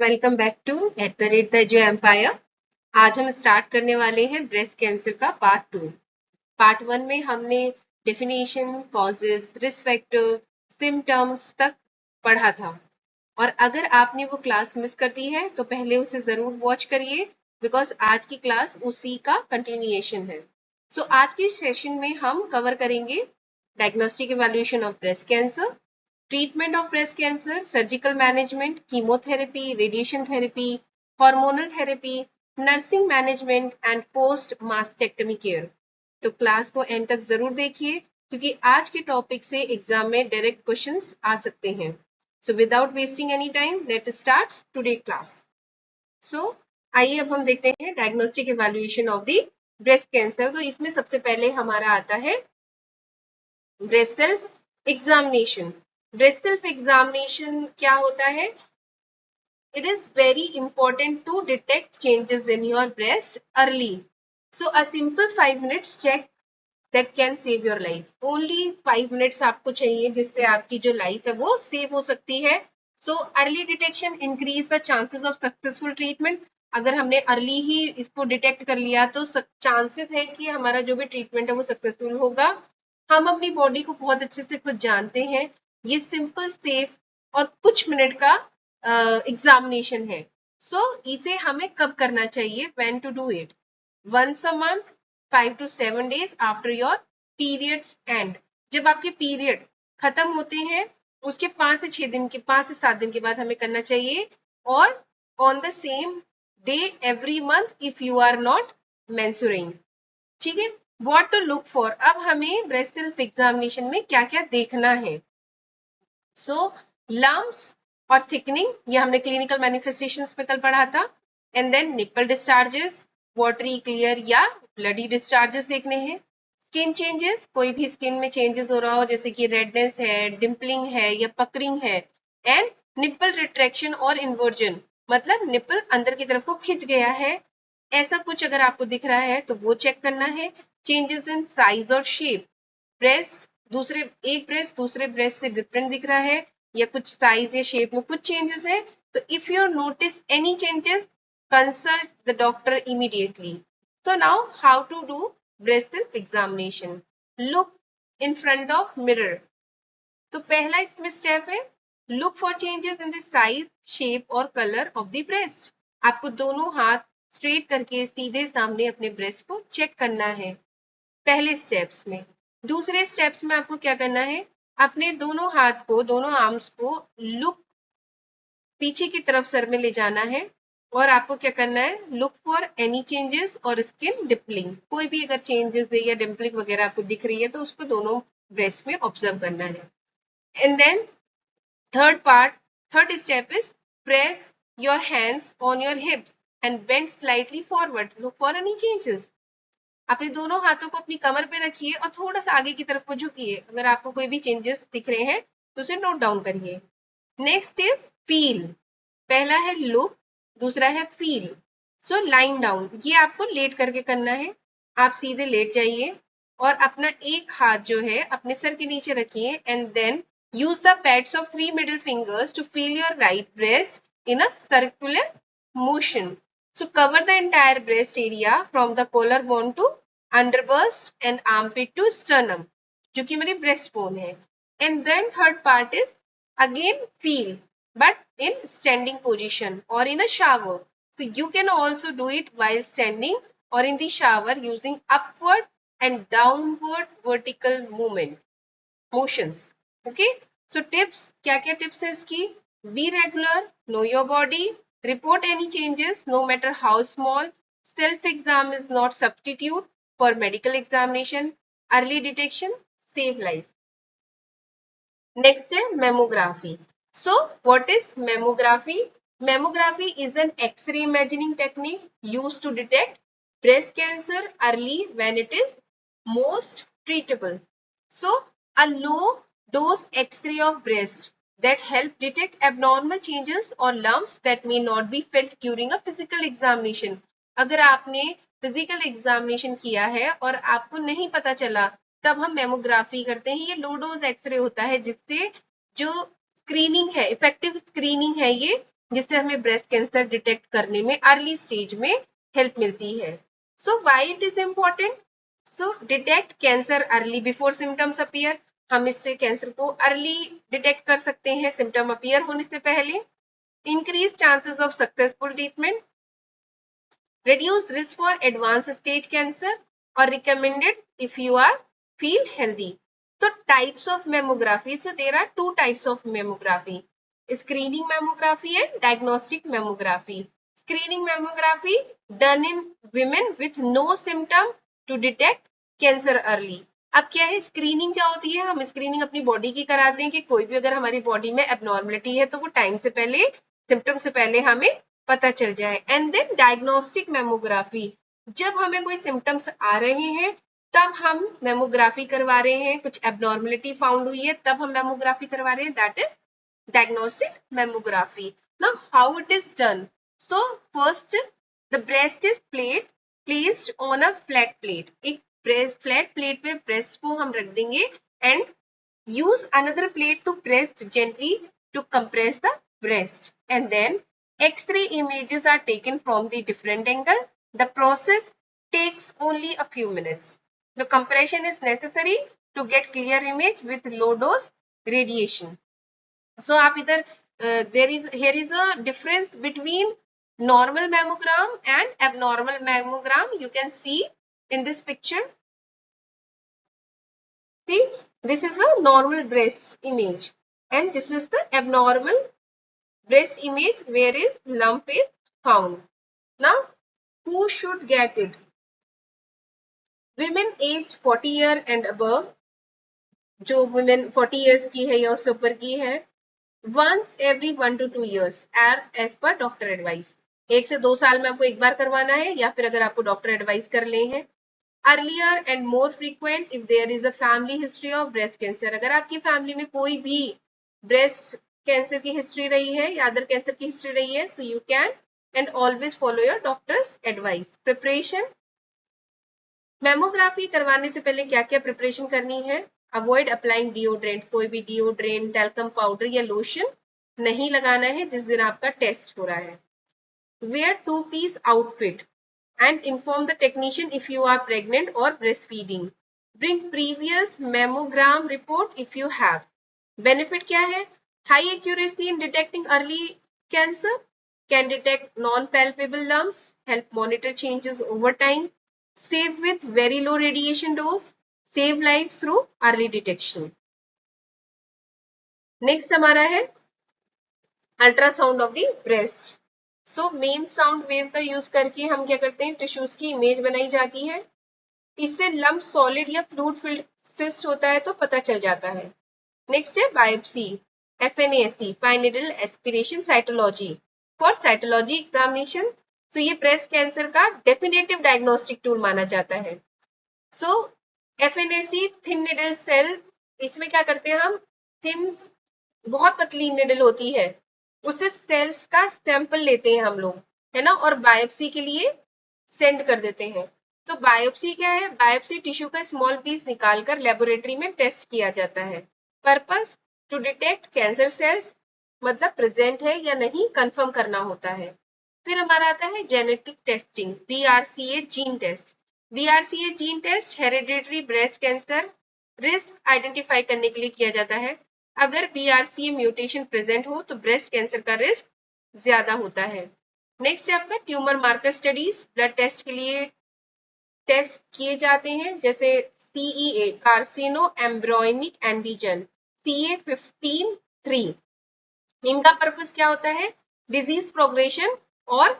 Welcome back to @the empire. आज हम start करने वाले हैं ब्रेस्ट कैंसर का पार्ट 2। पार्ट 1 में हमने definition, causes, risk factor, symptoms तक पढ़ा था। और अगर आपने वो क्लास मिस कर दी है तो पहले उसे जरूर वॉच करिए, बिकॉज आज की क्लास उसी का कंटिन्यूएशन है। सो आज के सेशन में हम कवर करेंगे diagnostic evaluation of breast cancer, treatment of breast cancer, surgical management, chemotherapy, radiation therapy, hormonal therapy, nursing management and post mastectomy care। तो क्लास को एंड तक जरूर देखिए, क्योंकि आज के टॉपिक से एग्जाम में डायरेक्ट क्वेश्चंस आ सकते हैं। So without wasting any time, let start today class. So आइए अब हम देखते हैं diagnostic evaluation of the breast cancer. तो इसमें सबसे पहले हमारा आता है breast self examination. Breast self examination क्या होता है? It is very important to detect changes in your breast early. So a simple 5 minutes check that can save your life. Only 5 minutes आपको चाहिए जिससे आपकी जो लाइफ है वो सेव हो सकती है। So early detection increase the chances of successful treatment. अगर हमने अर्ली ही इसको डिटेक्ट कर लिया तो चांसेस है कि हमारा जो भी ट्रीटमेंट है वो सक्सेसफुल होगा। हम अपनी बॉडी को बहुत अच्छे से खुद जानते हैं। ये सिंपल, सेफ और कुछ मिनट का एग्जामिनेशन है। सो इसे हमें कब करना चाहिए? When to do it? Once a month, 5 to 7 days after your periods end. जब आपके पीरियड खत्म होते हैं उसके 5 से 6 दिन के 5 से 7 दिन के बाद हमें करना चाहिए, और on the same day every month if you are not menstruating. ठीक है, व्हाट टू लुक फॉर। अब हमें ब्रेस्ट सेल्फ एग्जामिनेशन में क्या क्या देखना है? सो लम्प्स और थिकनिंग, ये हमने क्लिनिकल मैनिफेस्टेशंस में कल पढ़ा था। And then nipple discharges, watery, clear या ब्लडी डिस्चार्जेस देखने हैं। स्किन चेंजेस, कोई भी स्किन में चेंजेस हो रहा हो जैसे कि रेडनेस है, डिम्पलिंग है या पकरिंग है। एंड निपल रिट्रैक्शन और इन्वर्जन, मतलब निपल अंदर की तरफ को खिंच गया है, ऐसा कुछ अगर आपको दिख रहा है तो वो चेक करना है। चेंजेस इन साइज और शेप, ब्रेस्ट एक ब्रेस्ट दूसरे ब्रेस्ट से डिफरेंट दिख रहा है या कुछ साइज या शेप में कुछ चेंजेस है, तो if you notice any changes, consult the doctor immediately. So now how to do breast self examination? Look in front of mirror. तो पहला इसमें स्टेप है look for changes in the size, shape और colour of the breast. आपको दोनों हाथ straight करके सीधे सामने अपने ब्रेस्ट को चेक करना है पहले स्टेप्स में। दूसरे स्टेप्स में आपको क्या करना है? अपने दोनों हाथ को, दोनों आर्म्स को लुक पीछे की तरफ सर में ले जाना है, और आपको क्या करना है? लुक फॉर एनी चेंजेस और स्किन डिम्पलिंग। कोई भी अगर चेंजेस है या डिम्पलिंग वगैरह आपको दिख रही है तो उसको दोनों ब्रेस्ट में ऑब्जर्व करना है। And then third step is press your hands on your hips and bend slightly forward, look for any changes. अपने दोनों हाथों को अपनी कमर पे रखिए और थोड़ा सा आगे की तरफ को झुकिए। अगर आपको कोई भी चेंजेस दिख रहे हैं तो उसे नोट डाउन करिए। Next is feel. पहला है लुक, दूसरा है फील। सो लाइंग डाउन, ये आपको लेट करके करना है। आप सीधे लेट जाइए और अपना एक हाथ जो है अपने सर के नीचे रखिए, and then use the pads of 3 middle fingers to feel your right breast in a circular motion. So cover the entire breast area from the collarbone to underbust and armpit to sternum, जो कि मेरी breast bone है। And then third part is again feel, but in standing position or in a shower. So you can also do it while standing or in the shower using upward and downward vertical motions. Okay? So tips, क्या क्या tips है इसकी? Be regular, know your body, report any changes no matter how small. Self exam is not substitute for medical examination. Early detection save life. Next है mammography. So what is mammography? Mammography is an X-ray imaging technique used to detect breast cancer early when it is most treatable. So a low dose X-ray of breast that help detect abnormal changes or lumps that may not be felt during a physical examination. अगर आपने physical examination किया है और आपको नहीं पता चला, तब हम मेमोग्राफी करते हैं। ये लो डोज एक्सरे होता है जिससे जो स्क्रीनिंग है, इफेक्टिव स्क्रीनिंग है, ये जिससे हमें ब्रेस्ट कैंसर डिटेक्ट करने में अर्ली स्टेज में हेल्प मिलती है। So why it is important? So detect cancer early before symptoms appear. हम इससे कैंसर को अर्ली डिटेक्ट कर सकते हैं सिम्टम अपीयर होने से पहले। Increase chances of successful treatment, reduce risk for advanced stage cancer, or recommended if you are feel healthy. So types of mammography, so there are two types of mammography: screening mammography and diagnostic mammography. Screening mammography done in women with no symptom to detect cancer early. अब क्या है screening? क्या होती है? हम screening अपनी body की कराते हैं कि कोई भी अगर हमारी बॉडी में एबनॉर्मलिटी है तो वो टाइम से पहले, सिम्टम से पहले हमें पता चल जाए। एंड देन डायग्नोस्टिक मेमोग्राफी, जब हमें कोई सिम्टम्स आ रहे हैं तब हम मेमोग्राफी करवा रहे हैं, कुछ एबनॉर्मलिटी फाउंड हुई है तब हम मेमोग्राफी करवा रहे हैं, that is diagnostic mammography. Now how it is done? So first the breast is placed on a flat plate. एक फ्लैट प्लेट पे ब्रेस्ट को हम रख देंगे and use another plate to press gently to compress the breast, and then X-ray images are taken from the different angle. The process takes only a few minutes. The compression is necessary to get clear image with low dose radiation. So आप इधर here is a difference between normal mammogram and abnormal mammogram. You can see in this picture. See, this is a normal breast image and this is the abnormal breast image where is lump is found. Now, who should get it? Women aged 40 year and above, जो women 40 years की है या उससे ऊपर की है, once every 1 to 2 years as per doctor advice. 1 से 2 साल में आपको एक बार करवाना है या फिर अगर आपको डॉक्टर एडवाइस कर ले हैं। Earlier and more frequent if there is a family history of breast cancer. अगर आपकी फैमिली में कोई भी ब्रेस्ट कैंसर की हिस्ट्री रही है या अदर कैंसर की हिस्ट्री रही है, so you can and always follow your doctor's advice. Preparation, mammography करवाने से पहले क्या क्या प्रिपरेशन करनी है? अवॉइड अप्लाइंग डिओड्रेंट, कोई भी डिओड्रेंट, टैल्कम पाउडर या लोशन नहीं लगाना है जिस दिन आपका टेस्ट हो रहा है। Wear 2-piece outfit and inform the technician if you are pregnant or breastfeeding. Bring previous mammogram report if you have. Benefit क्या है? High accuracy in detecting early cancer, can detect non-palpable lumps, help monitor changes over time, save with very low radiation dose, save lives through early detection. Next हमारा है ultrasound of the breast. So main sound wave का use करके हम क्या करते हैं, tissues की image बनाई जाती है। इससे लंप सॉलिड या फ्लूइड फिल्ड सिस्ट होता है तो पता चल जाता है। नेक्स्ट है biopsy, FNAC, fine needle aspiration cytology for cytology examination. तो ये ब्रेस्ट कैंसर का डेफिनेटिव डायग्नोस्टिक टूल माना जाता है। सो FNAC थिन निडल सेल, इसमें क्या करते हैं हम, थिन बहुत पतली निडल होती है, उससे सेल्स का सैंपल लेते हैं हम लोग, है ना, और बायोप्सी के लिए सेंड कर देते हैं। तो बायोप्सी क्या है? बायोप्सी टिश्यू का स्मॉल पीस निकालकर लेबोरेटरी में टेस्ट किया जाता है। Purpose to detect cancer cells, मतलब प्रेजेंट है या नहीं कंफर्म करना होता है। फिर हमारा आता है genetic testing, BRCA gene test. BRCA gene test hereditary breast cancer risk identify करने के लिए किया जाता है। अगर BRCA म्यूटेशन प्रेजेंट हो तो ब्रेस्ट कैंसर का रिस्क ज्यादा होता है। नेक्स्ट है आपका tumour marker studies, blood test के लिए टेस्ट किए जाते हैं, जैसे CEA कार्सिनो एम्ब्रोनिक एंटीजन, CA15-3। इनका पर्पस क्या होता है? डिजीज प्रोग्रेशन और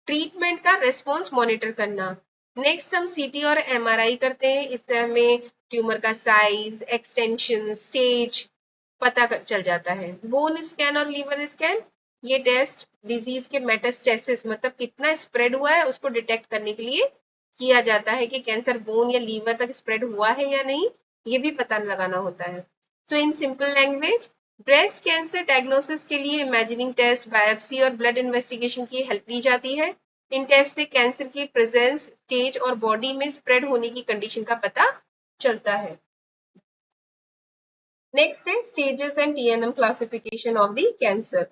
ट्रीटमेंट का रेस्पॉन्स मॉनिटर करना। नेक्स्ट हम CT और MRI करते हैं, इससे हमें ट्यूमर का साइज, एक्सटेंशन, स्टेज पता चल जाता है। बोन स्कैन और लीवर स्कैन, ये टेस्ट डिजीज के मेटास्टेसिस, मतलब कितना स्प्रेड हुआ है उसको डिटेक्ट करने के लिए किया जाता है कि कैंसर बोन या लीवर तक स्प्रेड हुआ है या नहीं, ये भी पता लगाना होता है। So in simple language, breast cancer diagnosis के लिए इमेजिनिंग टेस्ट, बायोप्सी और ब्लड इन्वेस्टिगेशन की हेल्प ली जाती है। इन टेस्ट से कैंसर की प्रेजेंस, स्टेज और बॉडी में स्प्रेड होने की कंडीशन का पता चलता है। नेक्स्ट है stages and TNM classification of the cancer.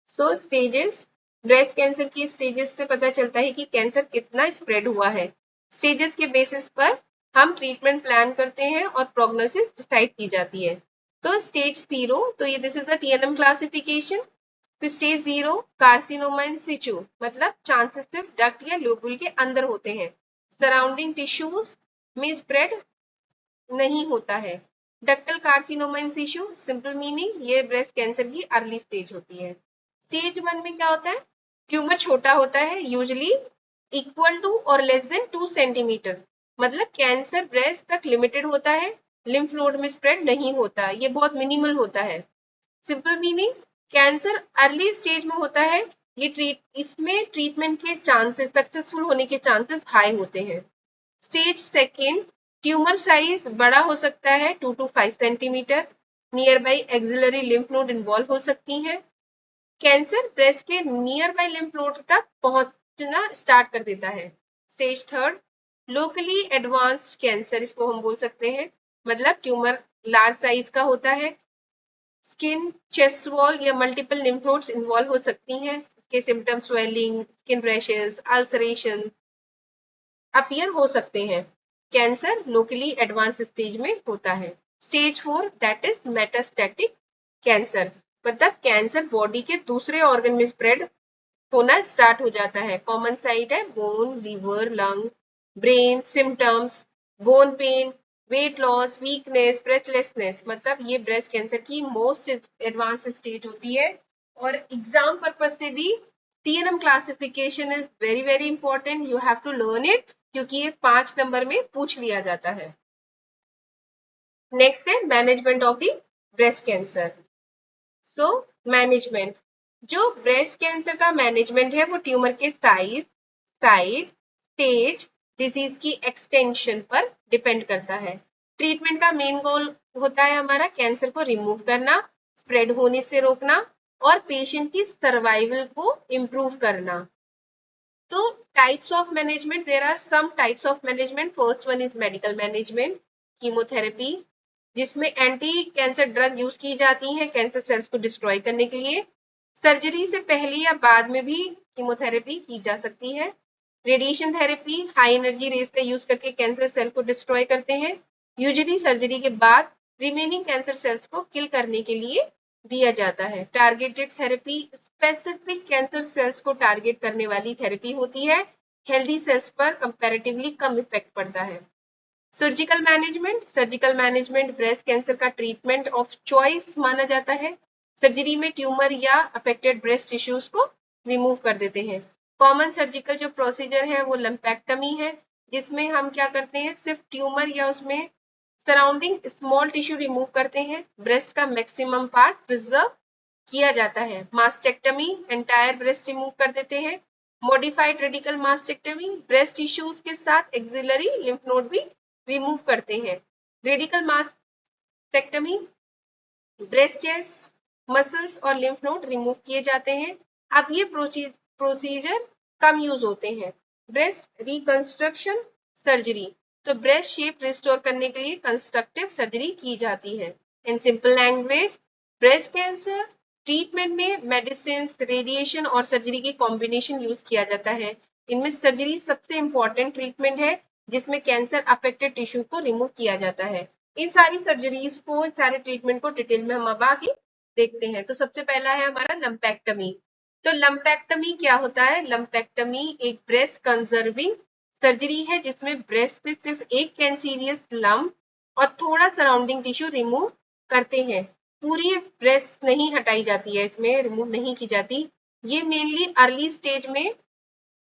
So stages, breast cancer की स्टेजेस से पता चलता है कि कैंसर कितना स्प्रेड हुआ है। स्टेजेस के बेसिस पर हम ट्रीटमेंट प्लान करते हैं और प्रोग्नोसिस डिसाइड की जाती है। तो स्टेज 0, तो ये this is the TNM classification. तो स्टेज 0 कार्सिनोमा इन सिचु, मतलब चांसेस सिर्फ डक्ट या लोब्यूल के अंदर होते हैं, सराउंडिंग टिश्यूज में स्प्रेड नहीं होता है। Ductal carcinoma in situ, simple meaning ये ब्रेस्ट कैंसर की अर्ली स्टेज होती है। स्टेज 1 में क्या होता है? ट्यूमर छोटा होता है, यूजली इक्वल टू और लेस देन 2 सेंटीमीटर, मतलब कैंसर ब्रेस्ट तक लिमिटेड होता है, लिम्फ नोड में स्प्रेड नहीं होता, ये बहुत मिनिमल होता है। Simple meaning, cancer early stage में होता है, इसमें ट्रीटमेंट के चांसेस, सक्सेसफुल होने के चांसेस हाई होते हैं। स्टेज 2, ट्यूमर साइज बड़ा हो सकता है 2 to 5 centimetre, near by axillary lymph node involve हो सकती हैं। कैंसर ब्रेस्ट के नियर बाय लिम्फ नोड तक पहुंचना स्टार्ट कर देता है। स्टेज 3, लोकली एडवांस्ड कैंसर इसको हम बोल सकते हैं, मतलब ट्यूमर लार्ज साइज का होता है, स्किन, चेस्ट वॉल या मल्टीपल लिम्फ नोड्स इन्वॉल्व हो सकती हैं। इसके symptom swelling, skin rashes, ulceration appear हो सकते हैं। कैंसर लोकली एडवांस स्टेज में होता है। Stage 4, that is metastatic cancer, मतलब कैंसर बॉडी के दूसरे ऑर्गन में स्प्रेड होना स्टार्ट हो जाता है। कॉमन साइट है bone, liver, lung, brain. Symptoms, bone pain, weight loss, weakness, breathlessness, मतलब ये ब्रेस्ट कैंसर की मोस्ट एडवांस स्टेज होती है। और एग्जाम पर्पज से भी TNM classification is very very important, you have to learn it, क्योंकि ये 5 नंबर में पूछ लिया जाता है। नेक्स्ट है management of the breast cancer. So management, जो ब्रेस्ट कैंसर का मैनेजमेंट है वो ट्यूमर के साइज, साइड, स्टेज, डिजीज की एक्सटेंशन पर डिपेंड करता है। ट्रीटमेंट का मेन गोल होता है हमारा कैंसर को रिमूव करना, स्प्रेड होने से रोकना और पेशेंट की सर्वाइवल को इम्प्रूव करना। तो types of management, there are some types of management. First one is medical management, chemotherapy, जिसमें एंटी कैंसर ड्रग यूज की जाती हैं कैंसर सेल्स को डिस्ट्रॉय करने के लिए। सर्जरी से पहले या बाद में भी कीमोथेरेपी की जा सकती है। Radiation therapy, high energy rays का यूज करके कैंसर सेल को डिस्ट्रॉय करते हैं। यूजुअली सर्जरी के बाद रिमेनिंग कैंसर सेल्स को किल करने के लिए दिया जाता है। Targeted therapy, specific cancer cells को टारगेट करने वाली थेरेपी होती है, हेल्दी सेल्स पर कंपैरेटिवली कम इफेक्ट पड़ता है। Surgical management, surgical management breast cancer का ट्रीटमेंट ऑफ चॉइस माना जाता है। सर्जरी में ट्यूमर या अफेक्टेड ब्रेस्ट टिश्यूज को रिमूव कर देते हैं। कॉमन सर्जिकल जो प्रोसीजर है वो लंपेक्टमी है, जिसमें हम क्या करते हैं, सिर्फ ट्यूमर या उसमें सराउंडिंग स्मॉल टिश्यू रिमूव करते हैं, ब्रेस्ट का मैक्सिमम पार्ट प्रिजर्व किया जाता है। मास्टेक्टमी, एंटायर ब्रेस्ट रिमूव कर देते हैं। मॉडिफाइड रेडिकल मास्टेक्टमी, ब्रेस्ट टिश्यूज के साथ एक्सिलरी लिम्फ नोड भी रिमूव करते हैं। रेडिकल मास्टेक्टमी, ब्रेस्ट चेस्ट, मसल्स और लिम्फ नोड रिमूव किए जाते हैं। अब ये प्रोसीजर कम यूज होते हैं। ब्रेस्ट रिकंस्ट्रक्शन सर्जरी, तो ब्रेस्ट शेप रिस्टोर करने के लिए कंस्ट्रक्टिव सर्जरी की जाती है। इन simple language, breast cancer treatment में मेडिसिन, रेडिएशन और सर्जरी के कॉम्बिनेशन यूज किया जाता है। इनमें सर्जरी सबसे इंपॉर्टेंट ट्रीटमेंट है, जिसमें कैंसर अफेक्टेड टिश्यू को रिमूव किया जाता है। इन सारी सर्जरीज को, इन सारे ट्रीटमेंट को डिटेल में हम अब आगे देखते हैं। तो सबसे पहला है हमारा लंपेक्टमी। तो लंपेक्टमी क्या होता है? लंपेक्टमी एक ब्रेस्ट कंजर्विंग सर्जरी है, जिसमें ब्रेस्ट से सिर्फ एक कैंसीरियस लंप और थोड़ा सराउंडिंग टिश्यू रिमूव करते हैं। पूरी ब्रेस्ट नहीं हटाई जाती है, इसमें रिमूव नहीं की जाती। ये मेनली अर्ली स्टेज में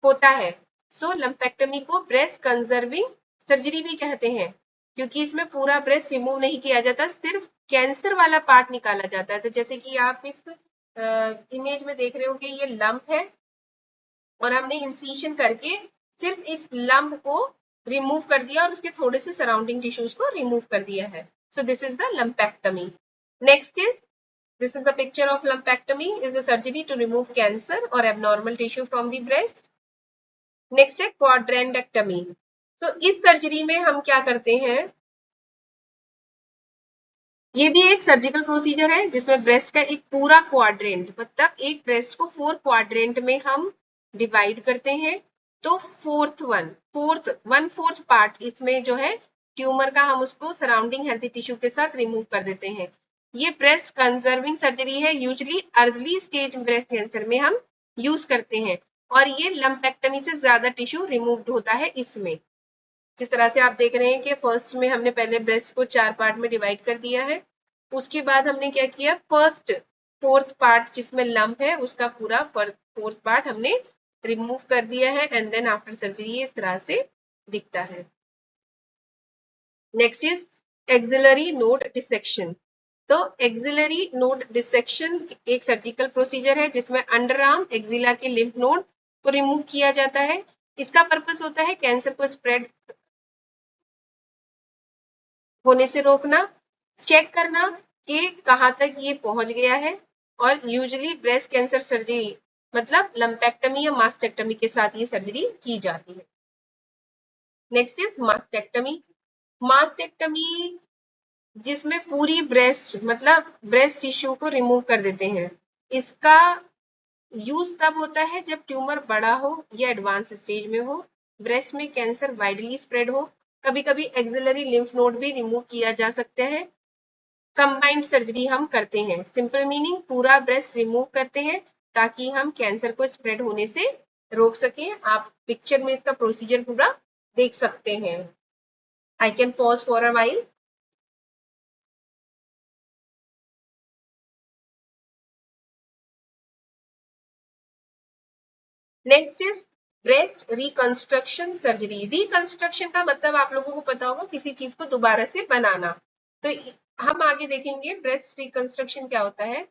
होता है। सो लंपेक्टमी को ब्रेस्ट कंजर्विंग सर्जरी भी कहते हैं, क्योंकि इसमें पूरा ब्रेस्ट रिमूव नहीं किया जाता, सिर्फ कैंसर वाला पार्ट निकाला जाता है। तो जैसे कि आप इस इमेज में देख रहे हो कि ये लंप है और हमने इंसीशन करके सिर्फ इस लंप को रिमूव कर दिया और उसके थोड़े से सराउंडिंग टिश्यूज को रिमूव कर दिया है। So this is the lumpectomy. Next is, this is the picture of lumpectomy, is the surgery to remove cancer or abnormal tissue from the breast. Next है क्वाड्रेंडेक्टमी। तो इस सर्जरी में हम क्या करते हैं, ये भी एक सर्जिकल प्रोसीजर है जिसमें ब्रेस्ट का एक पूरा क्वाड्रेंट, मतलब एक ब्रेस्ट को 4 क्वाड्रेंट में हम डिवाइड करते हैं। तो वन फोर्थ पार्ट इसमें जो है ट्यूमर का, हम उसको सराउंडिंग हेल्थी टिश्यू के साथ रिमूव कर देते हैं। ये ब्रेस्ट कंजर्विंग सर्जरी है, usually early stage breast cancer में हम यूज करते हैं, और ये लंपेक्टमी से ज्यादा टिश्यू रिमूव्ड होता है इसमें। जिस तरह से आप देख रहे हैं कि फर्स्ट में हमने पहले ब्रेस्ट को 4 पार्ट में डिवाइड कर दिया है, उसके बाद हमने क्या किया, फर्स्ट फोर्थ पार्ट जिसमें लंप है उसका पूरा फोर्थ पार्ट हमने रिमूव कर दिया है, एंड देन आफ्टर सर्जरी ये इस तरह से दिखता है। Next is axillary node dissection. तो एक्सिलरी नोड डिसेक्शन एक सर्जिकल प्रोसीजर है जिसमें अंडर आर्म एक्सिला के लिम्फ नोड को रिमूव किया जाता है। इसका पर्पस होता है कैंसर को स्प्रेड होने से रोकना, चेक करना कि कहाँ तक ये पहुंच गया है, और यूजुअली ब्रेस्ट कैंसर सर्जरी मतलब लंपेक्टमी या मास्टेक्टमी के साथ ये सर्जरी की जाती है। Next is मास्टेक्टमी। मास्टेक्टमी जिसमें पूरी ब्रेस्ट मतलब ब्रेस्ट टिश्यू को रिमूव कर देते हैं। इसका यूज तब होता है जब ट्यूमर बड़ा हो या एडवांस स्टेज में हो, ब्रेस्ट में कैंसर वाइडली स्प्रेड हो, कभी कभी एक्सिलरी लिम्फ नोड भी रिमूव किया जा सकता है। कंबाइंड सर्जरी हम करते हैं, सिंपल मीनिंग पूरा ब्रेस्ट रिमूव करते हैं ताकि हम कैंसर को स्प्रेड होने से रोक सकें। आप पिक्चर में इसका प्रोसीजर पूरा देख सकते हैं। I can pause for a while. Next is breast reconstruction surgery. Reconstruction का मतलब आप लोगों को पता होगा किसी चीज को दोबारा से बनाना। तो हम आगे देखेंगे ब्रेस्ट रिकंस्ट्रक्शन क्या होता है।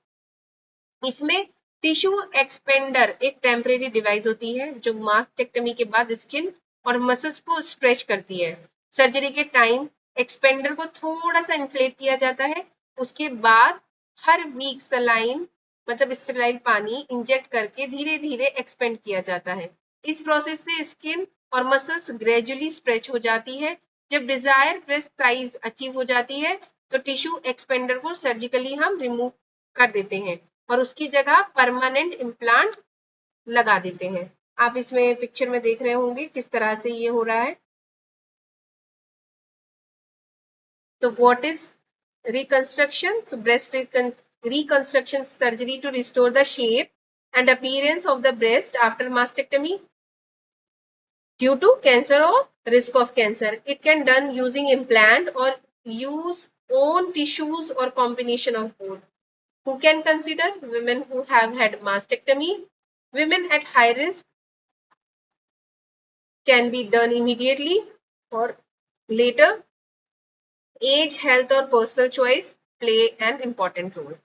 इसमें टिश्यू एक्सपेंडर एक टेम्परेरी डिवाइस होती है जो मास्टेक्टमी के बाद स्किन और मसल्स को स्ट्रेच करती है। सर्जरी के टाइम एक्सपेंडर को थोड़ा सा इन्फ्लेट किया जाता है, उसके बाद हर वीक सलाइन मतलब स्टेराइल पानी इंजेक्ट करके धीरे धीरे एक्सपेंड किया जाता है। इस प्रोसेस से स्किन और मसल्स ग्रेजुअली स्ट्रेच हो जाती है। जब डिजायर ब्रेस्ट साइज अचीव हो जाती है तो टिश्यू एक्सपेंडर को सर्जिकली हम रिमूव कर देते हैं और उसकी जगह परमानेंट इम्प्लांट लगा देते हैं। आप इसमें पिक्चर में देख रहे होंगे किस तरह से ये हो रहा है। तो what is reconstruction? So breast reconstruction surgery to restore the shape and appearance of the breast after mastectomy due to cancer or risk of cancer. It can done using implant or use own tissues or combination of both. Who can consider? Women who have had mastectomy. Women at high risk can be done immediately or later. Age, health or personal choice play an important role.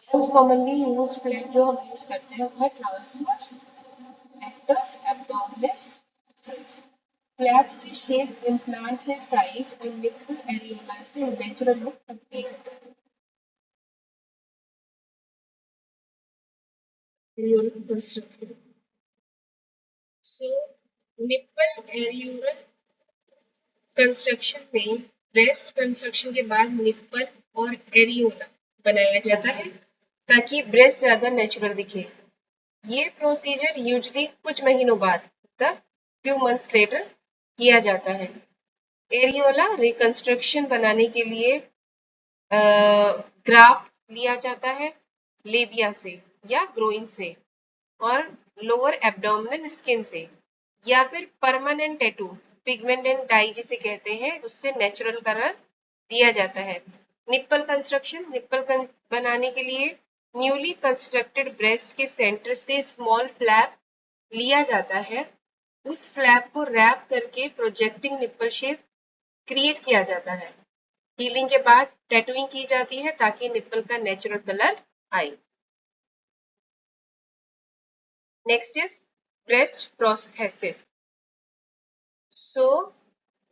Most commonly use flag जो हम use करते हैं वो है transverse rectus abdominis muscles. Flag से shape, implant से size और nipple areola से नेचुरल लुक कंप्लीट होता है। सो निप्पल एरियोला कंस्ट्रक्शन में ब्रेस्ट कंस्ट्रक्शन के बाद निप्पल और एरियोला बनाया जाता है ताकि ब्रेस्ट ज्यादा नेचुरल दिखे। ये प्रोसीजर यूजुअली कुछ महीनों बाद मतलब फ्यू मंथ्स लेटर किया जाता है। एरियोला रिकंस्ट्रक्शन बनाने के लिए ग्राफ्ट लिया जाता है लेबिया से या ग्रोइन से और लोअर एब्डोमिनल स्किन से, या फिर permanent tattoo pigment and dye जिसे कहते हैं उससे नेचुरल कलर दिया जाता है। निप्पल कंस्ट्रक्शन, निप्पल बनाने के लिए न्यूली कंस्ट्रक्टेड ब्रेस्ट के सेंटर से स्मॉल फ्लैप लिया जाता है, उस फ्लैप को रैप करके प्रोजेक्टिंग निप्पल शेप क्रिएट किया जाता है। हीलिंग के बाद टैटूइंग की जाती है ताकि निप्पल का नेचुरल कलर आए। Next is breast prosthesis. So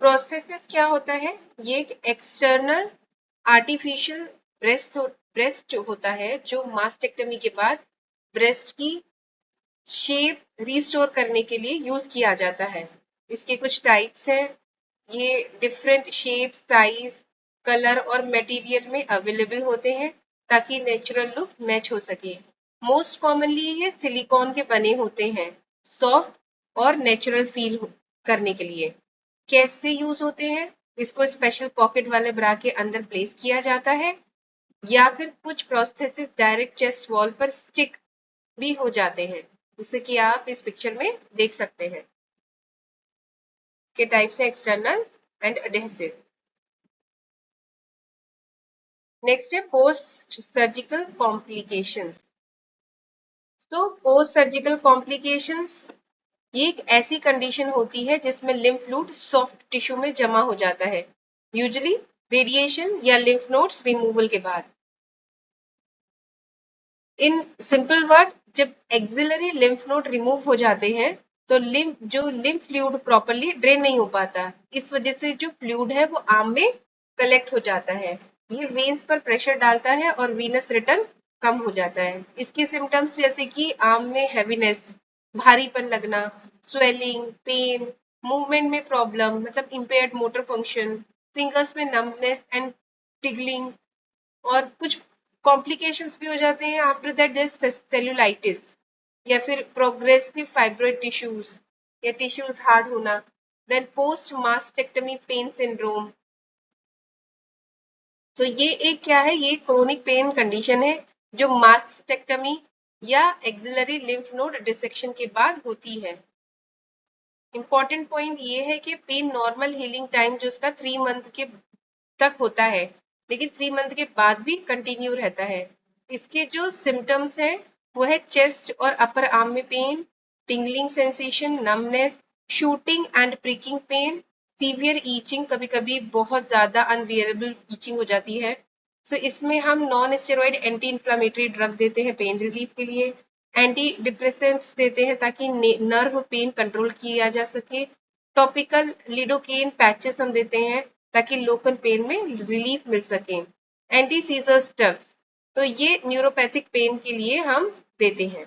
prosthesis क्या होता है? ये एक एक्सटर्नल आर्टिफिशियल ब्रेस्ट होता है जो मास्टेक्टमी के बाद ब्रेस्ट की शेप रिस्टोर करने के लिए यूज किया जाता है। इसके कुछ टाइप्स हैं। ये डिफरेंट शेप, साइज, कलर और मटेरियल में अवेलेबल होते हैं ताकि नेचुरल लुक मैच हो सके। मोस्ट कॉमनली ये सिलिकॉन के बने होते हैं, सॉफ्ट और नेचुरल फील करने के लिए। कैसे यूज होते हैं? इसको स्पेशल पॉकेट वाले ब्रा के अंदर प्लेस किया जाता है, या फिर कुछ प्रोस्थेसिस डायरेक्ट चेस्ट वॉल पर स्टिक भी हो जाते हैं, जैसे कि आप इस पिक्चर में देख सकते हैं। के टाइप्स है एक्सटर्नल एंड एडहेसिव। नेक्स्ट है पोस्ट सर्जिकल कॉम्प्लिकेशंस। तो पोस्ट सर्जिकल कॉम्प्लिकेशंस ये एक ऐसी कंडीशन होती है जिसमें लिम्फ फ्लूइड सॉफ्ट टिश्यू में जमा हो जाता है, यूजुअली रेडिएशन या लिम्फ नोड्स रिमूवल के बाद। इन सिंपल वर्ड, जब एक्सिलरी लिम्फ नोड रिमूव हो जाते हैं तो लिम्फ फ्लूइड प्रॉपरली ड्रेन नहीं हो पाता। इस वजह से जो फ्लूइड है वो आर्म में कलेक्ट हो जाता है। ये वेन्स पर प्रेशर डालता है और वीनस रिटर्न कम हो जाता है। इसके सिम्टम्स जैसे कि आर्म में हैवीनेस, भारीपन लगना, स्वेलिंग, पेन, मूवमेंट में प्रॉब्लम मतलब इम्पेयर्ड मोटर फंक्शन, फिंगर्स में नम्बनेस एंड टिगलिंग, और कुछ कॉम्प्लिकेशंस भी हो जाते हैं। आफ्टर दैट देयर सेलुलाइटिस या फिर प्रोग्रेसिव फाइब्रोइड टिश्यूज या टिश्यूज हार्ड होना। Then post mastectomy pain syndrome. तो ये एक क्या है? ये क्रोनिक पेन कंडीशन है जो मास्टेक्टमी या एक्सिलरी लिम्फ नोड डिसेक्शन के बाद होती है। इंपॉर्टेंट पॉइंट ये है कि पेन नॉर्मल हीलिंग टाइम जो उसका 3 मंथ के तक होता है, लेकिन 3 मंथ के बाद भी कंटिन्यू रहता है। इसके जो सिम्टम्स हैं वो है चेस्ट और अपर आर्म में pain, tingling sensation, numbness, shooting and pricking pain, severe itching, कभी कभी बहुत ज्यादा अनबियरेबल ईचिंग हो जाती है। सो इसमें हम non steroid anti inflammatory drug देते हैं पेन रिलीफ के लिए, एंटी डिप्रेसेंट्स देते हैं ताकि नर्व पेन कंट्रोल किया जा सके, टॉपिकल लिडोकेन पैचेस हम देते हैं ताकि लोकल पेन में रिलीफ मिल सके, एंटी सीजर ड्रग्स तो ये न्यूरोपैथिक पेन के लिए हम देते हैं।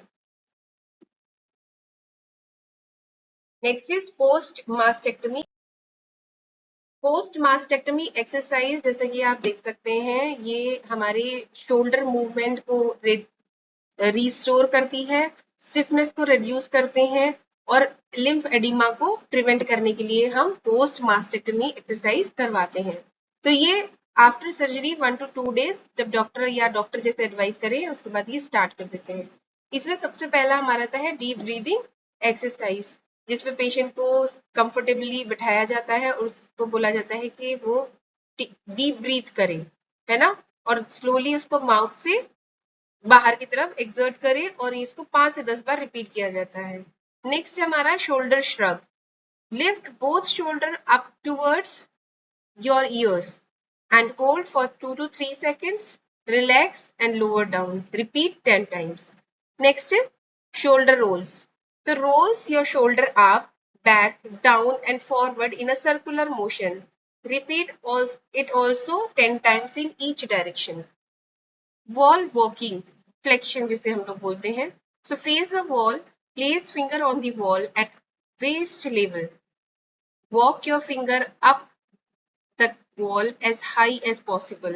Next is post mastectomy. Post mastectomy exercise जैसे कि आप देख सकते हैं, ये हमारे शोल्डर मूवमेंट को रिस्टोर करती है, स्टिफनेस को रिड्यूस करते हैं और लिम्फ एडिमा को प्रिवेंट करने के लिए हम पोस्ट मास्टेक्टमी एक्सरसाइज करवाते हैं। तो ये आफ्टर सर्जरी 1 to 2 days जब डॉक्टर या डॉक्टर जैसे एडवाइस करें उसके बाद ये स्टार्ट कर देते हैं। इसमें सबसे पहला हमारा आता है डीप ब्रीदिंग एक्सरसाइज, जिसमें पेशेंट को कंफर्टेबली बिठाया जाता है और उसको बोला जाता है कि वो डीप ब्रीथ करें, है ना, और स्लोली उसको माउथ से बाहर की तरफ एक्सर्ट करें और इसको 5 से 10 बार रिपीट किया जाता है। नेक्स्ट है हमारा shoulder shrug. Lift both shoulder up towards your ears and hold for 2 to 3 seconds. Relax and lower down. Repeat 10 times. Next is shoulder rolls. So rolls your shoulder up, back, down and forward in a circular motion. Repeat it also 10 times in each direction. Wall walking, flexion जिसे हम लोग बोलते हैं. So face the wall, place finger on the wall at waist level. Walk your finger up the wall as high as possible.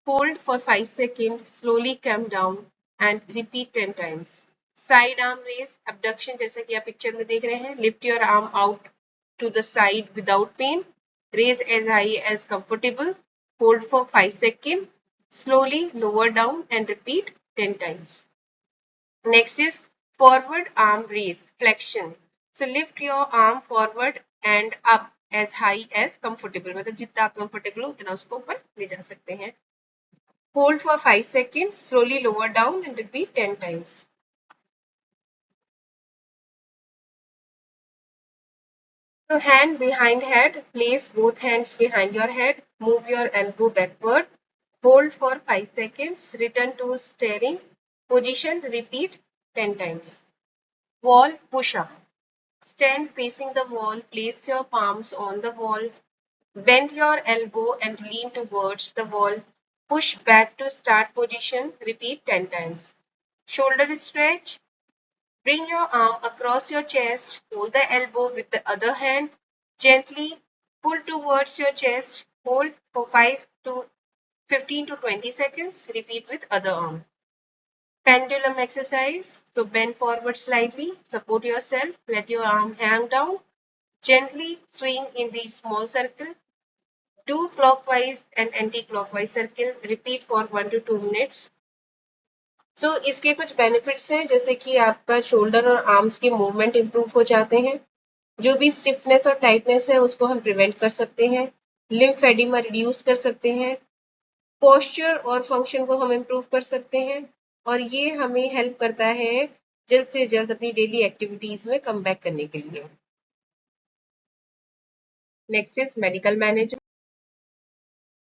Hold for 5 seconds, slowly come down and repeat 10 times. Side arm raise, abduction जैसा कि आप picture में देख रहे हैं. Lift your arm out to the side without pain. Raise as high as comfortable. Hold for 5 seconds. Slowly lower down and repeat 10 times. Next is forward arm raise, flexion. So lift your arm forward and up as high as comfortable. मतलब जितना आप comfortable हो उतना उसको ऊपर ले जा सकते हैं. Hold for 5 seconds, slowly lower down and repeat 10 times. So hand behind head, place both hands behind your head, move your elbow backward, hold for 5 seconds, return to staring position, repeat 10 times. Wall push-up. Stand facing the wall, place your palms on the wall, bend your elbow and lean towards the wall. Push back to start position, repeat 10 times. Shoulder stretch. Bring your arm across your chest, hold the elbow with the other hand, gently pull towards your chest, hold for 5 to 15 to 20 seconds, repeat with other arm. Pendulum exercise. So bend forward slightly, support yourself, let your arm hang down, gently swing in the small circle. Do clockwise and anti-clockwise circle. Repeat for 1 to 2 minutes. So इसके कुछ benefits हैं जैसे कि आपका shoulder और arms की movement improve हो जाते हैं, जो भी स्टिफनेस और टाइटनेस है उसको हम प्रिवेंट कर सकते हैं, लिम्फ एडिमा रिड्यूस कर सकते हैं, पोस्चर और फंक्शन को हम इम्प्रूव कर सकते हैं और ये हमें हेल्प करता है जल्द से जल्द अपनी डेली एक्टिविटीज में कम बैक करने के लिए। Next is medical management.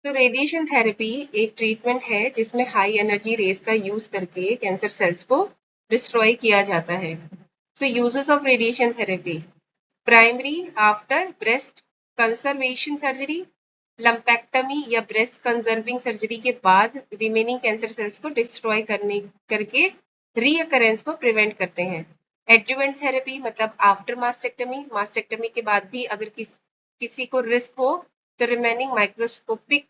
तो रेडिएशन थेरेपी एक ट्रीटमेंट है जिसमें हाई एनर्जी रेज का यूज करके कैंसर सेल्स को डिस्ट्रॉय किया जाता है। So uses of radiation therapy: primary after breast conservation surgery, lumpectomy या ब्रेस्ट कंजर्विंग सर्जरी के बाद रिमेनिंग कैंसर सेल्स को डिस्ट्रॉय करके रीअकरेंस को प्रिवेंट करते हैं। एडजुवेंट थेरेपी मतलब आफ्टर मास्टेक्टमी के बाद भी अगर किसी को रिस्क हो तो रिमेनिंग माइक्रोस्कोपिक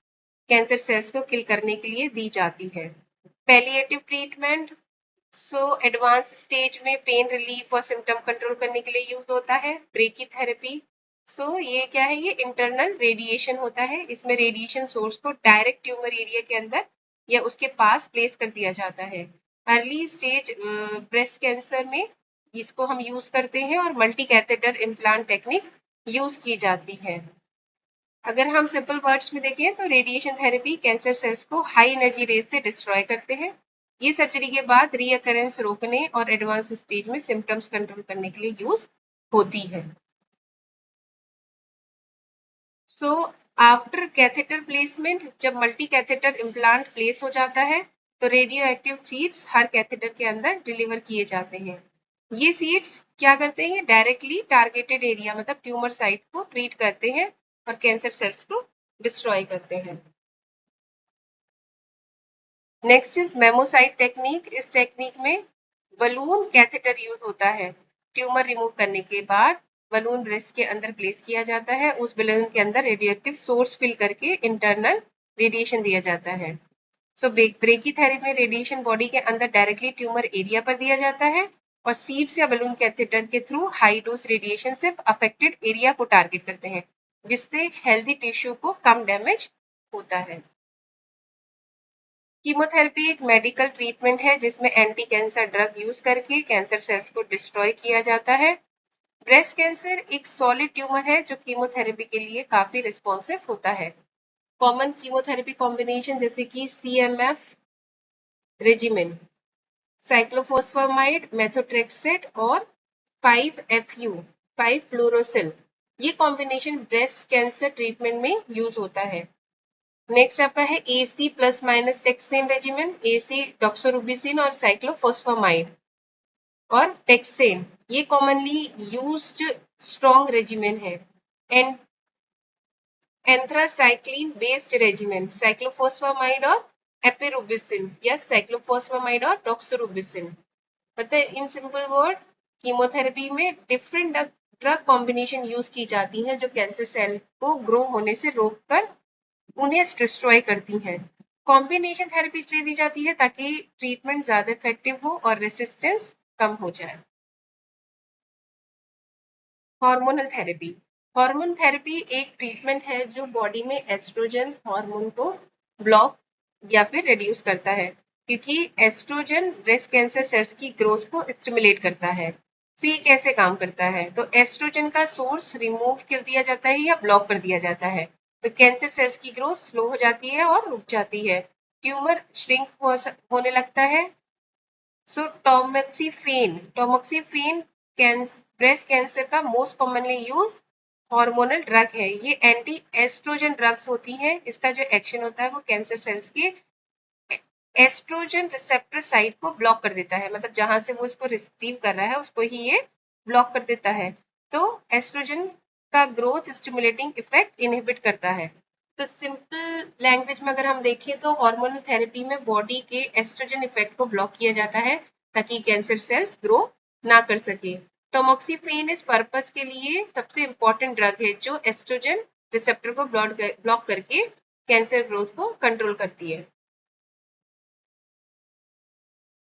कैंसर सेल्स को किल करने के लिए दी जाती है। पैलिएटिव ट्रीटमेंट एडवांस स्टेज में पेन रिलीफ और सिम्टम कंट्रोल करने के लिए यूज होता है। ब्रेकी थेरेपी ये क्या है, ये इंटरनल रेडिएशन होता है, इसमें रेडिएशन सोर्स को डायरेक्ट ट्यूमर एरिया के अंदर या उसके पास प्लेस कर दिया जाता है। अर्ली स्टेज ब्रेस्ट कैंसर में इसको हम यूज करते हैं और multi catheter implant technique use की जाती है। अगर हम सिंपल वर्ड्स में देखें तो रेडिएशन थेरेपी कैंसर सेल्स को हाई एनर्जी रेज से डिस्ट्रॉय करते हैं। ये सर्जरी के बाद रीअकरेंस रोकने और एडवांस स्टेज में सिम्टम्स कंट्रोल करने के लिए यूज होती है। सो आफ्टर कैथेटर प्लेसमेंट, जब मल्टी कैथेटर इम्प्लांट प्लेस हो जाता है तो रेडियो एक्टिव सीड्स हर कैथेटर के अंदर डिलीवर किए जाते हैं। ये सीड्स क्या करते हैं, डायरेक्टली टारगेटेड एरिया मतलब ट्यूमर साइट को ट्रीट करते हैं और कैंसर सेल्स को डिस्ट्रॉय करते हैं। Next is MammoSite technique. इस टेक्निक में बलून कैथेटर यूज होता है। ट्यूमर रिमूव करने के बाद बलून ब्रेस्ट के अंदर प्लेस किया जाता है, उस बलून के अंदर रेडियोएक्टिव सोर्स फिल करके इंटरनल रेडिएशन दिया जाता है। सो ब्रेकी थेरेपी में रेडिएशन बॉडी के अंदर डायरेक्टली ट्यूमर एरिया पर दिया जाता है और सीड्स या बलून कैथेटर के थ्रू हाई डोज रेडिएशन सिर्फ अफेक्टेड एरिया को टारगेट करते हैं, जिससे हेल्दी टिश्यू को कम डैमेज होता है। कीमोथेरेपी एक मेडिकल ट्रीटमेंट है जिसमें एंटी कैंसर ड्रग यूज करके कैंसर सेल्स को डिस्ट्रॉय किया जाता है। ब्रेस्ट कैंसर एक सॉलिड ट्यूमर है जो कीमोथेरेपी के लिए काफी रिस्पॉन्सिव होता है। कॉमन कीमोथेरेपी कॉम्बिनेशन जैसे कि CMF रेजिमेन, साइक्लोफॉस्फामाइड, मेथोट्रेक्सेट और 5-FU 5-फ्लोरोसिल, ये कॉम्बिनेशन ब्रेस्ट कैंसर ट्रीटमेंट में यूज होता है। नेक्स्ट आपका है AC plus minus taxane regimen, AC doxorubicin और साइक्लोफॉस्फामाइड और टेक्सेन, ये कॉमनली यूज्ड स्ट्रॉन्ग रेजिमेन है। And anthracycline based regimen, cyclophosphamide और एपिरुबिसिन या साइक्लोफॉस्फामाइड और डॉक्सोरुबिसिन। मतलब इन सिंपल वर्ड, कीमोथेरेपी में डिफरेंट ड्रग कॉम्बिनेशन यूज की जाती हैं जो कैंसर सेल को ग्रो होने से रोककर उन्हें डिस्ट्रॉय करती हैं। कॉम्बिनेशन थेरेपी इसलिए दी जाती है ताकि ट्रीटमेंट ज्यादा इफेक्टिव हो और रेसिस्टेंस कम हो जाए। Hormonal therapy. हार्मोन थेरेपी एक ट्रीटमेंट है जो बॉडी में एस्ट्रोजन हार्मोन को ब्लॉक या फिर रिड्यूस करता है, क्योंकि एस्ट्रोजन ब्रेस्ट कैंसर सेल्स की ग्रोथ को स्टिमुलेट करता है। तो ये कैसे काम करता है, तो एस्ट्रोजन का सोर्स रिमूव कर दिया जाता है या ब्लॉक कर दिया जाता है, तो कैंसर सेल्स की ग्रोथ स्लो हो जाती है और रुक जाती है। ट्यूमर श्रिंक होने लगता है। सो टॉमोक्सिफेन ब्रेस्ट कैंसर का most commonly use hormonal drug है। ये एंटी एस्ट्रोजन ड्रग्स होती हैं। इसका जो एक्शन होता है वो कैंसर सेल्स के एस्ट्रोजन रिसेप्टर साइट को ब्लॉक कर देता है, मतलब जहां से वो इसको रिसीव कर रहा है उसको ही ये ब्लॉक कर देता है। तो एस्ट्रोजन का ग्रोथ स्टिमुलेटिंग इफेक्ट इनहिबिट करता है। तो सिंपल लैंग्वेज में अगर हम देखें तो हार्मोनल थेरेपी में बॉडी के एस्ट्रोजन इफेक्ट को ब्लॉक किया जाता है ताकि कैंसर सेल्स ग्रो ना कर सके। टोमोक्सिफेन इस पर्पस के लिए सबसे इंपॉर्टेंट ड्रग है जो एस्ट्रोजन रिसेप्टर को ब्लॉक करके कैंसर ग्रोथ को कंट्रोल करती है।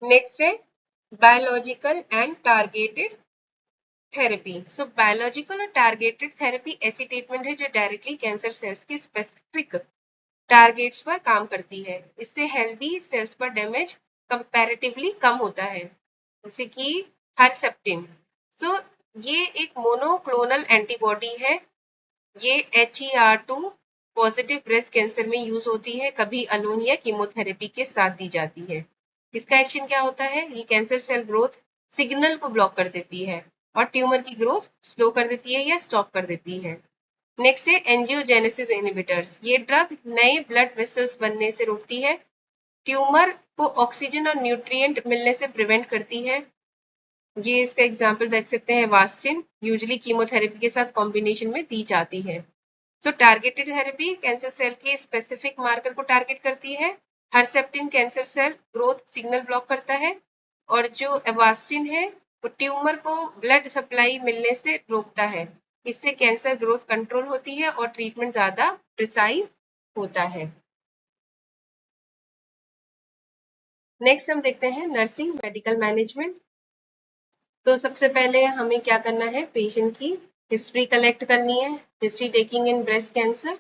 नेक्स्ट है biological and targeted therapy. So biological और टारगेटेड थेरेपी ऐसी ट्रीटमेंट है जो डायरेक्टली कैंसर सेल्स के स्पेसिफिक टारगेट्स पर काम करती है। इससे हेल्दी सेल्स पर डैमेज कंपैरेटिवली कम होता है, जैसे कि हर्सेप्टिन। सो ये एक मोनोक्लोनल एंटीबॉडी है। ये HER2 पॉजिटिव ब्रेस्ट कैंसर में यूज होती है, कभी अलोन या कीमोथेरेपी के साथ दी जाती है। इसका एक्शन क्या होता है? ये कैंसर सेल ग्रोथ सिग्नल को ब्लॉक कर देती है और ट्यूमर की ग्रोथ स्लो कर देती है या स्टॉप कर देती है। नेक्स्ट है एंजियोजेनेसिस इनहिबिटर्स। ये ड्रग नए ब्लड वेसल्स बनने से रोकती है, ट्यूमर को ऑक्सीजन और न्यूट्रिएंट मिलने से प्रिवेंट करती है। ये इसका एग्जाम्पल देख सकते हैं वास्टिन, यूजली कीमोथेरेपी के साथ कॉम्बिनेशन में दी जाती है। So targeted therapy cancer cell के स्पेसिफिक मार्कर को टारगेट करती है। Herceptin cancer cell growth signal block करता है और जो एवास्टिन है वो ट्यूमर को ब्लड सप्लाई मिलने से रोकता है। इससे कैंसर ग्रोथ कंट्रोल होती है और ट्रीटमेंट ज्यादा प्रिसाइज होता है। नेक्स्ट हम देखते हैं नर्सिंग मेडिकल मैनेजमेंट। तो सबसे पहले हमें क्या करना है, पेशेंट की हिस्ट्री कलेक्ट करनी है। History taking in breast cancer.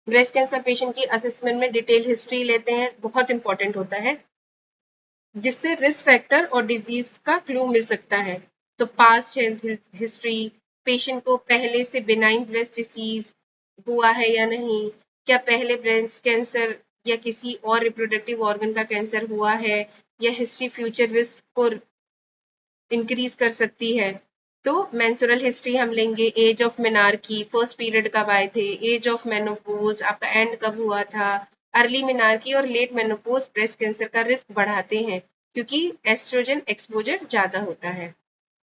Breast cancer patient की असेसमेंट में डिटेल हिस्ट्री लेते हैं, बहुत इंपॉर्टेंट होता है, जिससे रिस्क फैक्टर और डिजीज का क्लू मिल सकता है। तो पास्ट हेल्थ हिस्ट्री, पेशेंट को पहले से बिनाइन ब्रेस्ट डिसीज हुआ है या नहीं, क्या पहले ब्रेस्ट कैंसर या किसी और रिप्रोडक्टिव ऑर्गन का कैंसर हुआ है, या हिस्ट्री फ्यूचर रिस्क को इंक्रीज कर सकती है। तो मेंस्ट्रुअल हिस्ट्री हम लेंगे, age of menarche, first period कब आए थे, एज ऑफ मेनोपॉज, आपका एंड कब हुआ था। अर्ली मेनार्की और लेट मेनोपॉज ब्रेस्ट कैंसर का रिस्क बढ़ाते हैं क्योंकि एस्ट्रोजन एक्सपोजर ज्यादा होता है।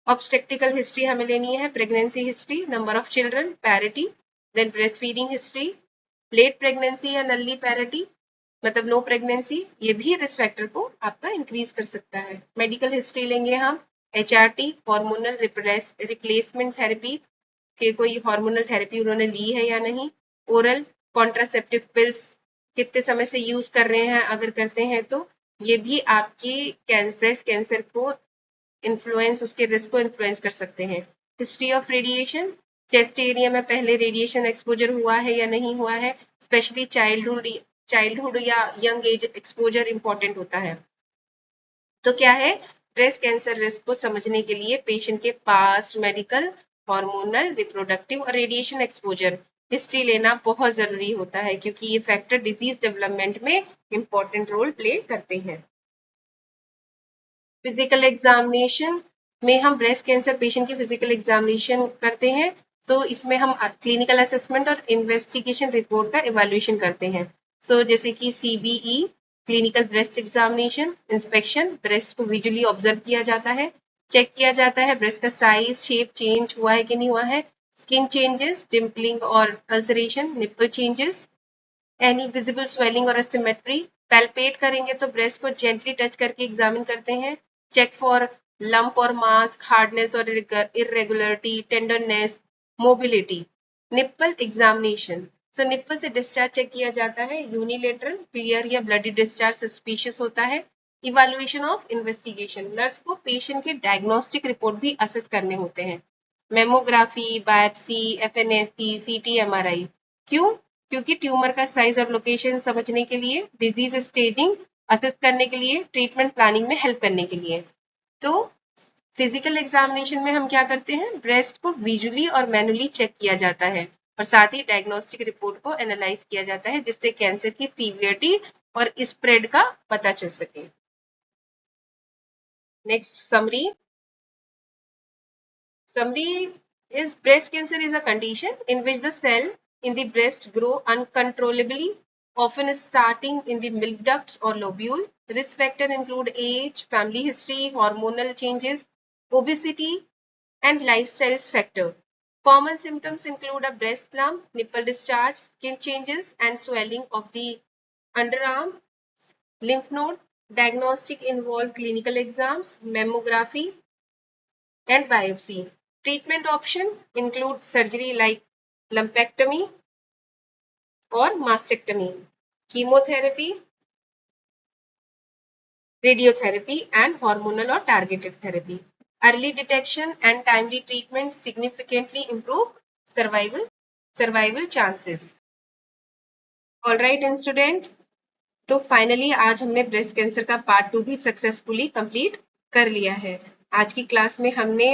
ऑब्स्टेट्रिकल हिस्ट्री हमें लेनी है, pregnancy history, number of children, parity, then breast feeding history, late pregnancy या नल्ली पैरिटी मतलब नो प्रेगनेंसी, ये भी रिस्क फैक्टर को आपका इंक्रीज कर सकता है। मेडिकल हिस्ट्री लेंगे हम, HRT हार्मोनल रिप्लेसमेंट थेरेपी के कोई हार्मोनल थेरेपी उन्होंने ली है या नहीं, ओरल कॉन्ट्रासेप्टिव पिल्स कितने समय से यूज कर रहे हैं, अगर करते हैं तो ये भी आपकी ब्रेस्ट कैंसर को इन्फ्लुएंस, उसके रिस्क को इन्फ्लुएंस कर सकते हैं। History of radiation, chest area में पहले रेडिएशन एक्सपोजर हुआ है या नहीं हुआ है, स्पेशली चाइल्डहुड या यंग एज एक्सपोजर इंपॉर्टेंट होता है। तो क्या है, ब्रेस्ट कैंसर रिस्क को समझने के लिए पेशेंट के पास्ट मेडिकल, हार्मोनल, रिप्रोडक्टिव और रेडिएशन एक्सपोजर हिस्ट्री लेना बहुत जरूरी होता है क्योंकि ये फैक्टर डिजीज डेवलपमेंट में इंपॉर्टेंट रोल प्ले करते हैं। फिजिकल एग्जामिनेशन में हम ब्रेस्ट कैंसर पेशेंट की फिजिकल एग्जामिनेशन करते हैं। तो इसमें हम क्लिनिकल असेसमेंट और इन्वेस्टिगेशन रिपोर्ट का इवैल्यूएशन करते हैं। सो जैसे कि CBE clinical breast examination, inspection, breast को विजुअली ऑब्जर्व किया जाता है, चेक किया जाता है ब्रेस्ट का साइज शेप चेंज हुआ है कि नहीं हुआ है, स्किन चेंजेस, डिम्पलिंग और ulceration, nipple changes, any visible swelling और असिमेट्री। पैल्पेट करेंगे तो ब्रेस्ट को जेंटली टच करके एग्जामिन करते हैं, चेक फॉर लंप और मास्क, हार्डनेस और irregularity, tenderness, mobility. Nipple examination, तो निप्पल से डिस्चार्ज चेक किया जाता है, यूनिलेटरल, क्लियर या ब्लडी डिस्चार्ज सस्पिशियस होता है। इवैल्यूएशन ऑफ इन्वेस्टिगेशन, नर्स को पेशेंट के डायग्नोस्टिक रिपोर्ट भी असेस करने होते हैं, mammography, biopsy, FNAC, CT, MRI। क्यों? क्योंकि ट्यूमर का साइज और लोकेशन समझने के लिए, डिजीज स्टेजिंग असेस करने के लिए, ट्रीटमेंट प्लानिंग में हेल्प करने के लिए। तो फिजिकल एग्जामिनेशन में हम क्या करते हैं, ब्रेस्ट को विजुअली और मैनुअली चेक किया जाता है और साथ ही डायग्नोस्टिक रिपोर्ट को एनालाइज किया जाता है जिससे कैंसर की सीवियरिटी और स्प्रेड का पता चल सके। Next summary is breast cancer is a condition in which the cell in the breast grow uncontrollably, often starting in the milk ducts or lobule. Risk factors include age, family history, hormonal changes, obesity, and lifestyle factor. Common symptoms include a breast lump, nipple discharge, skin changes, and swelling of the underarm, lymph node. Diagnostic involve clinical exams, mammography, and biopsy. Treatment options include surgery like lumpectomy or mastectomy, chemotherapy, radiotherapy, and hormonal or targeted therapy. Early detection and timely treatment significantly improve survival chances. All right, student. तो finally आज हमने breast cancer का part 2 भी successfully complete कर लिया है। आज की क्लास में हमने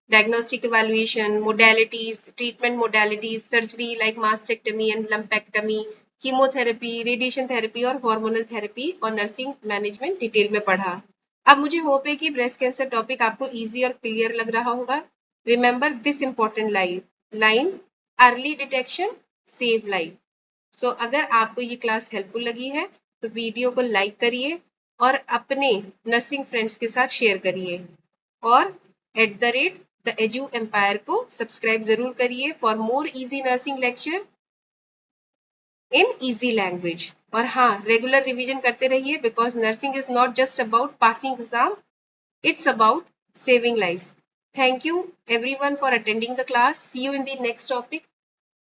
diagnostic evaluation, modalities, treatment modalities, surgery like mastectomy and lumpectomy, chemotherapy, radiation therapy और हार्मोनल थेरेपी और नर्सिंग मैनेजमेंट डिटेल में पढ़ा। अब मुझे होप है कि ब्रेस्ट कैंसर टॉपिक आपको इजी और क्लियर लग रहा होगा। Remember this important line, early detection save life. So अगर आपको ये क्लास हेल्पफुल लगी है तो वीडियो को लाइक करिए और अपने नर्सिंग फ्रेंड्स के साथ शेयर करिए और @the edu empire को सब्सक्राइब जरूर करिए for more easy nursing lecture in easy language. और हाँ, रेगुलर रिवीजन करते रहिए because nursing is not just about passing exam, it's about saving lives. Thank you everyone for attending the class. See you in the next topic,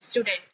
student.